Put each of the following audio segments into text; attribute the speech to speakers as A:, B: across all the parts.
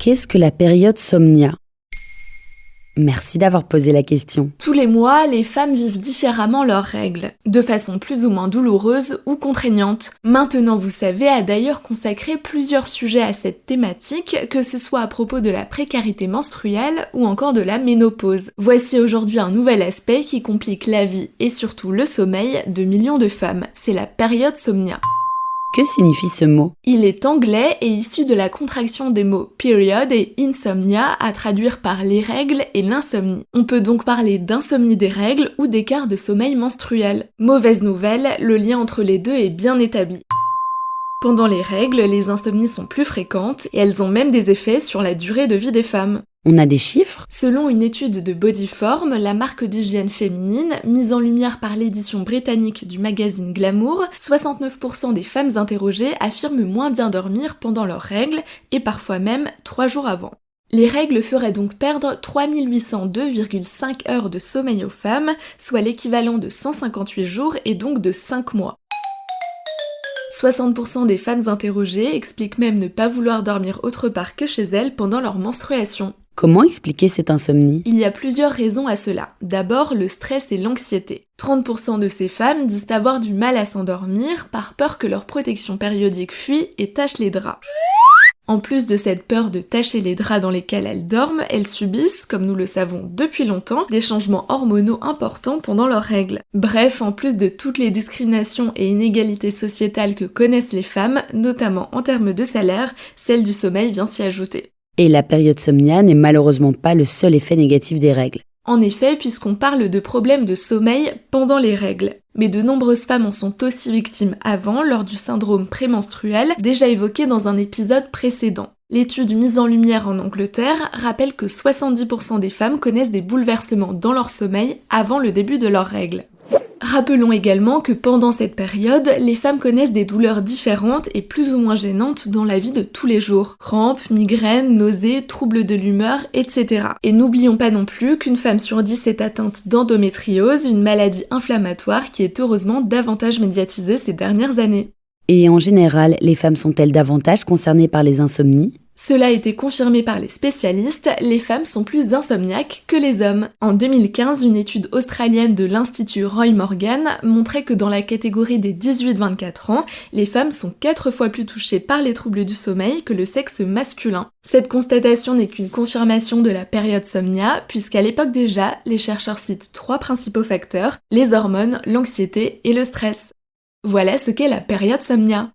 A: Qu'est-ce que la période somnia ? Merci d'avoir posé la question.
B: Tous les mois, les femmes vivent différemment leurs règles, de façon plus ou moins douloureuse ou contraignante. Maintenant, vous savez, a d'ailleurs consacré plusieurs sujets à cette thématique, que ce soit à propos de la précarité menstruelle ou encore de la ménopause. Voici aujourd'hui un nouvel aspect qui complique la vie et surtout le sommeil de millions de femmes. C'est la période somnia.
A: Que signifie ce mot ?
B: Il est anglais et issu de la contraction des mots period et insomnia à traduire par les règles et l'insomnie. On peut donc parler d'insomnie des règles ou d'écart de sommeil menstruel. Mauvaise nouvelle, le lien entre les deux est bien établi. Pendant les règles, les insomnies sont plus fréquentes et elles ont même des effets sur la durée de vie des femmes.
A: On a des chiffres ?
B: Selon une étude de Bodyform, la marque d'hygiène féminine, mise en lumière par l'édition britannique du magazine Glamour, 69% des femmes interrogées affirment moins bien dormir pendant leurs règles et parfois même 3 jours avant. Les règles feraient donc perdre 3802,5 heures de sommeil aux femmes, soit l'équivalent de 158 jours et donc de 5 mois. 60% des femmes interrogées expliquent même ne pas vouloir dormir autre part que chez elles pendant leur menstruation.
A: Comment expliquer cette insomnie ?
B: Il y a plusieurs raisons à cela. D'abord, le stress et l'anxiété. 30% de ces femmes disent avoir du mal à s'endormir par peur que leur protection périodique fuit et tache les draps. En plus de cette peur de tacher les draps dans lesquels elles dorment, elles subissent, comme nous le savons depuis longtemps, des changements hormonaux importants pendant leurs règles. Bref, en plus de toutes les discriminations et inégalités sociétales que connaissent les femmes, notamment en termes de salaire, celle du sommeil vient s'y ajouter.
A: Et la période somnia n'est malheureusement pas le seul effet négatif des règles.
B: En effet, puisqu'on parle de problèmes de sommeil pendant les règles. Mais de nombreuses femmes en sont aussi victimes avant, lors du syndrome prémenstruel, déjà évoqué dans un épisode précédent. L'étude mise en lumière en Angleterre rappelle que 70% des femmes connaissent des bouleversements dans leur sommeil avant le début de leurs règles. Rappelons également que pendant cette période, les femmes connaissent des douleurs différentes et plus ou moins gênantes dans la vie de tous les jours. Crampes, migraines, nausées, troubles de l'humeur, etc. Et n'oublions pas non plus qu'une femme sur 10 est atteinte d'endométriose, une maladie inflammatoire qui est heureusement davantage médiatisée ces dernières années.
A: Et en général, les femmes sont-elles davantage concernées par les insomnies ?
B: Cela a été confirmé par les spécialistes, les femmes sont plus insomniaques que les hommes. En 2015, une étude australienne de l'Institut Roy Morgan montrait que dans la catégorie des 18-24 ans, les femmes sont 4 fois plus touchées par les troubles du sommeil que le sexe masculin. Cette constatation n'est qu'une confirmation de la période somnia, puisqu'à l'époque déjà, les chercheurs citent 3 principaux facteurs, les hormones, l'anxiété et le stress. Voilà ce qu'est la période somnia.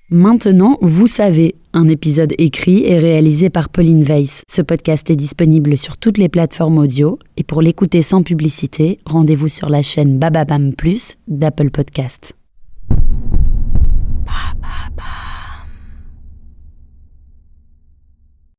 A: Maintenant, vous savez, un épisode écrit et réalisé par Pauline Weiss. Ce podcast est disponible sur toutes les plateformes audio et pour l'écouter sans publicité, rendez-vous sur la chaîne Bababam Plus d'Apple Podcast.